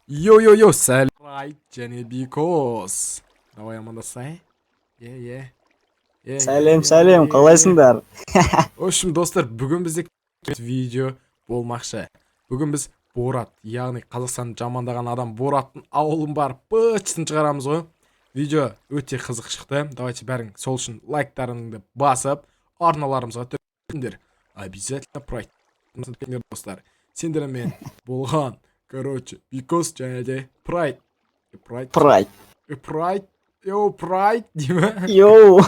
Йо-йо-йо, сәлем және Бикос. Давай амандасай. Сәлем, қалайсыңдар? В общем, достар, бүгін бізде видео болмақшы. Бүгін біз Борат, яғни Қазақстанды жамандаған адам Бораттың ауылын барып бытшысын шығарамыз ғой. Видео өте қызық шықты. Давайте бәрің сол үшін лайктарыңды басып, арналарымызға түріндер. Обязательно прайд. Достар, сендермен болған. Короче, Бикос және де Прайд. Прайд. Йоу, Прайд, деймі? Йоу.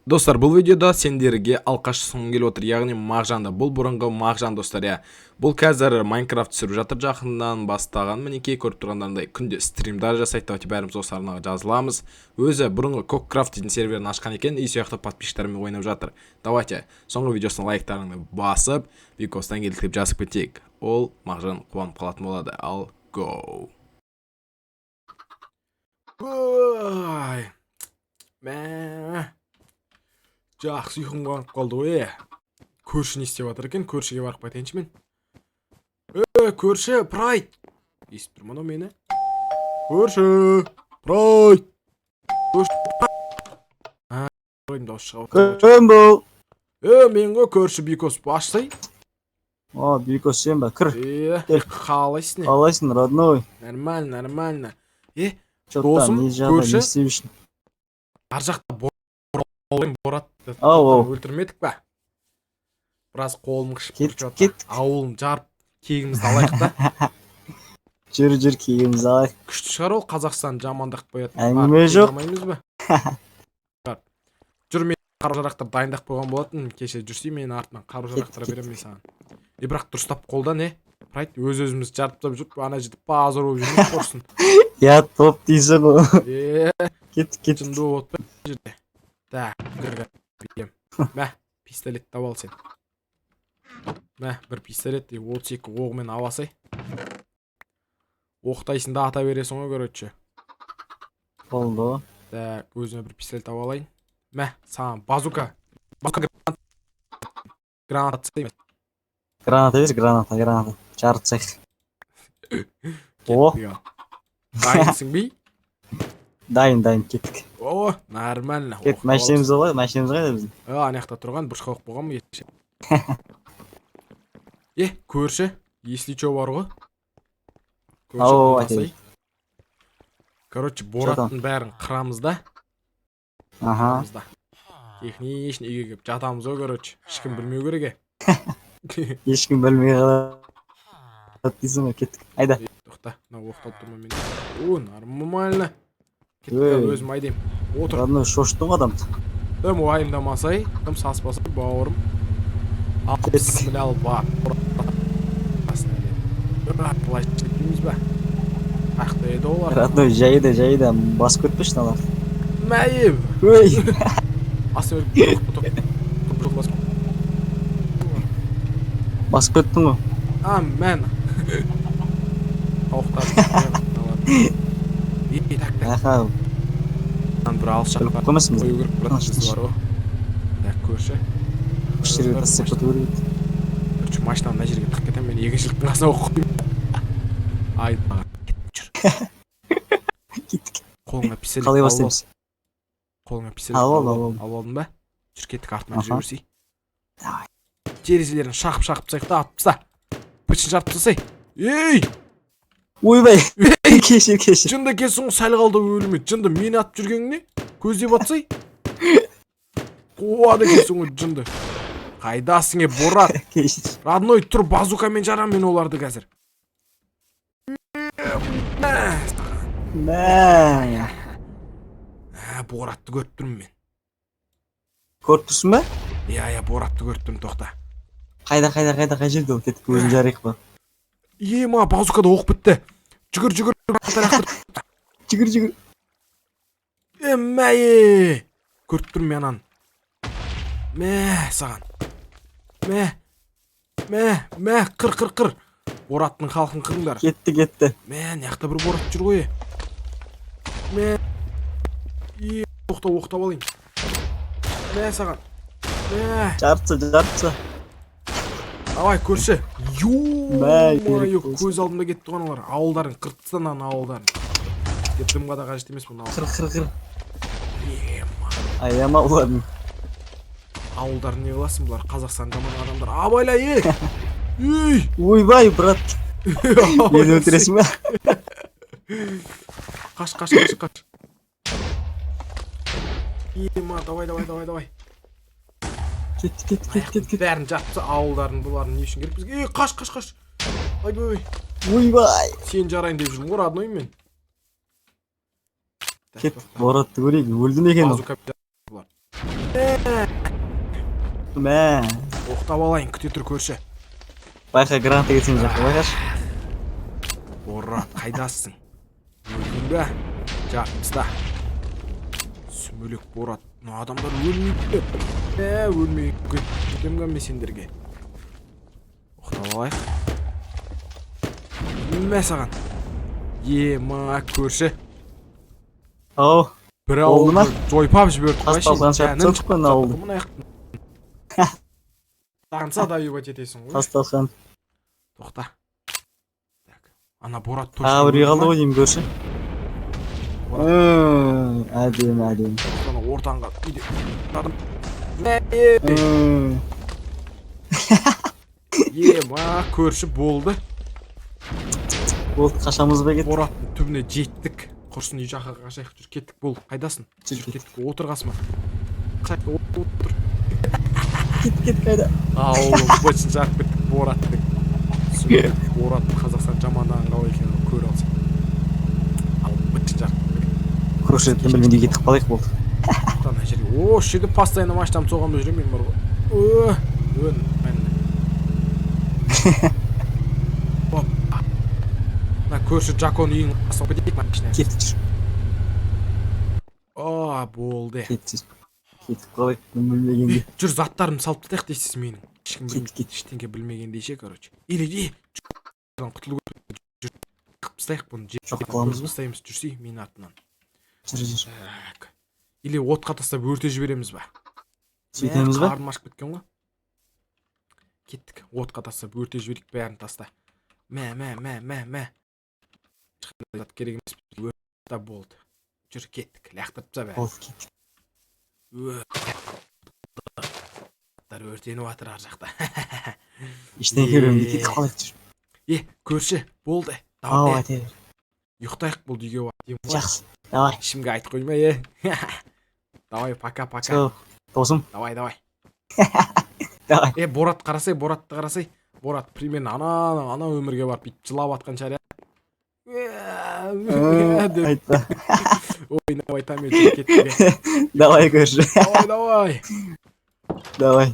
Достар, бұл видеода сендерге алқаш соң келіп отыр, яғни Мағжанды. Бұл бұрынғы Мағжан, достар, я. Бұл қазір Майнкрафт түсіріп жатыр, жақындан бастаған. Мінекей көріп тұрғандарындай күнде стримдар жасайды. Давайте бәріміз осы арнаға жазыламыз. Өзі бұрынғы Коккрафт дейтін серверін ашқан екен, и сияқты подписчиктермен ойнап жатыр. Давайте соңғы видеосына лайктарыңды басып, Бикостан келдік деп жазып кетейік. Ол Мағжан қуанып қалатын болады. Ал go. Ой. Мә. Жақсы ұйқым қанып қалды ғой. Көрші не істеп жатыр екен? Көршіге барып қайтайыншы мен. Көрші, Прайд. Естіп тұрмын ау мені? Көрші, Прайд. Кім бұл? Мен ғой көрші Бикос, башсай. Бикос сен ба, кір. Қалайсың? Қалайсың, родной? Нормально. Досым, көрші? Ар жақта Боратты өлтірмедік ба? Біраз қолым қышып кет. Ауылын жарып кегімізді алайық та. Жүр кегімізді алайық. Күшті шығар ол, Қазақстан жамандық қояды. Әңгіме жоқ. Жүр, мен қару-жарақтар дайындап қойған болатын. Кеше жүрсей, мен артынан қару-жарақтар беремін саған. Бірақ дұрыстап қолдан, Прайд, өз-өзіміз жарып жүріп, ана жетіп базар болып жүрмек қорсын. Я топ дейсің ғой. Кет. Жынды от па жерде. Да, көргім. Мә, пистолет табал сен. Мә, бір пистолет, 32 оғымен авасай. Оқтайсын да ата бересің ғой, көрөтші. Болды. Да, өзіме бір пистолет табалайын. Мә, саған базука. Граната цеймес. Граната емес, граната. Жарты цех. О. Дайынсың бей? Дайын, кеттік. О, нормально. Кет, мәшінеміз қайда біздің? Анаяқта тұрған, бұрш қауық болған мұ етші. Көрші, если чо бар ғой? Айтайын. Короче, Бораттың бәрін қырамызда. Аха. Техничный үйге кеп жатамыз ғой, короче. Ешкім білмеу керек. Ешкім білмей қалады дейсің ғой, кеттік. Айда. Тоқта, оқталып тұрма мен. Нормально. Өзім айдайым. Отыр. Родной, шоштың адамды. Тым уайымдамасай, тым саспасай, бауырым. Бісмілал бар. Бұлай шекеміз бә. Ақты еді олар. Родной, жайды. Басып көтпешін алар. Мәйім. Өй. Асы басып көттің ғой. Мән. Аха. Бір алшақ біліп қоймасын қою көріп бұратшысы бар ғой. Көрші. Күштерге тастап көтіп өреді. Көрші машинаны мына жерге тық кетем, мен егіншіліктің қасына оқып. Айда. Кеттік. Қолыңа пистолет қалай бастаймыз? Қолыңа пистолет алдың ба? Жүр кеттік артынан жүре берсей. Терезелерін шақып тастайық атып таста. Бітшін жарып тастасай. Ей! Ойбай! Кешір. Жынды кесің сәл қалды өліме. Жынды мені атып жүргеніңе көздеп атсай. Қуады кесің жынды. Қайдасың Борат? Кешір. Родной, тұр, базукамен жарам мен оларды қазір. Боратты көріп тұрмын мен. Көріп тұрсың ба? Боратты көріп тұрмын, тоқта. Қайда жерде ол, кеттік өзін жарайық ба? Ма, базукада оқ бітті. Жүгір. Жүгір. Мәйе! Көріп тұрмын мен анан. Саған. Қыр. Бораттың халқын қырыңдар. Кетті. Яқта бір Борат жүр ғой. Оқтап алайын. Саған. Жарты. Давай көрші. Бәй, Ё-моё, керек болса. көз алдымда кетті ғаналар. Ауылдарын, Қырғызстаннан ауылдарын. Дымға да қажет емес бұны Қыр. Ема. Аяма олардың. Ауылдарын не қыласың бұлар? Қазақстан жаман адамдар. Абайла, ей! Ей! Ойбай, брат. Мені өлтіресің ба? Қаш. Ема, давай. Кет. Бәрін жатса ауылдарын, бұларын не үшін керек бізге? Ей, қаш. Ой. Ойбай. Сен жарайын деп жүрмін, ғой, родной мен. Кет, Боратты көрейік, өлді ме екен ол? Мә. Оқтап алайын, күте тұр көрші. Байқа граната кетсең жаққа, байқаш. Борат, қайдасың? Өлдің бә? Жартыста. Сүмелек Борат. Адамдар өлмейді. Өлмей кетемген мен сендерге. Оқтап алайық. Мә саған. Ема, көрші. Ау. Бір Oldu mu? жойпап жіберді. Тасталған шапты шыққан ауылды. Танса да ебать етесің ғой. Тасталған. Тоқта. Ана Борат Тағы бір қалды ғой деймін көрші. Әдем. Ортанға үйде. Ема, көрші болды. Болды, қашамыз ба кет. Бораттың түбіне жеттік. Құрсын үй жаққа қашайық жүр. Кеттік бол. Қайдасың? Кеттік. Отырғасың ба? Отыр. Кет қайда. Ауылым бөтсін жарып кеттік Бораттың. Борат Қазақстан жамандан қалай екенін көре алсың. Ал бөтсін жарып кеттік. Көршіліктен білмейді кеттік қалайық болды. Ана жерге. О, шеді постоянно машинам соғамда жүрем мен бар ғой. Өн. На көрші Жакон үйің асып кетейік машина. Кетті жүр. Болды. Кетті. Кетіп қалайық, мен білмегенде. Жүр заттарымды салып тастайық дейсіз менің. Ешкім Кет. ештеңе білмегендейше, короче. Или құтылу жүр. Қып тастайық бұны. Жоқ, қыламыз ба? Тастаймыз, жүрсей менің артынан. Жүр. Или отқа тастап өрте жібереміз ба? Сөйтеміз ба? Қарным ашып кеткен ғой. Кеттік. Отқа тастап өрте жіберейік, бәрін таста. Мә. Зат керек емес. Өрте болды. Жүр, кеттік. Лақтырып тастап бәрін. Болды, кеттік. Өртеніп атыр ар жақта. Ештен көремді, кетіп қалайық жүр. Көрші, болды. Ау, әте. Ұйықтайық бұл үйге бар. Жақсы, давай. Ешкімге айтып қоймай, Давай, пока. Все, досым. Давай. Давай. Боратты қарасай. Борат, примерно ана өмірге барып бүйтіп жылап атқан шығар, Айтпа. Ойнап айтам мен кеттіге. Давай көрші. Давай. Давай.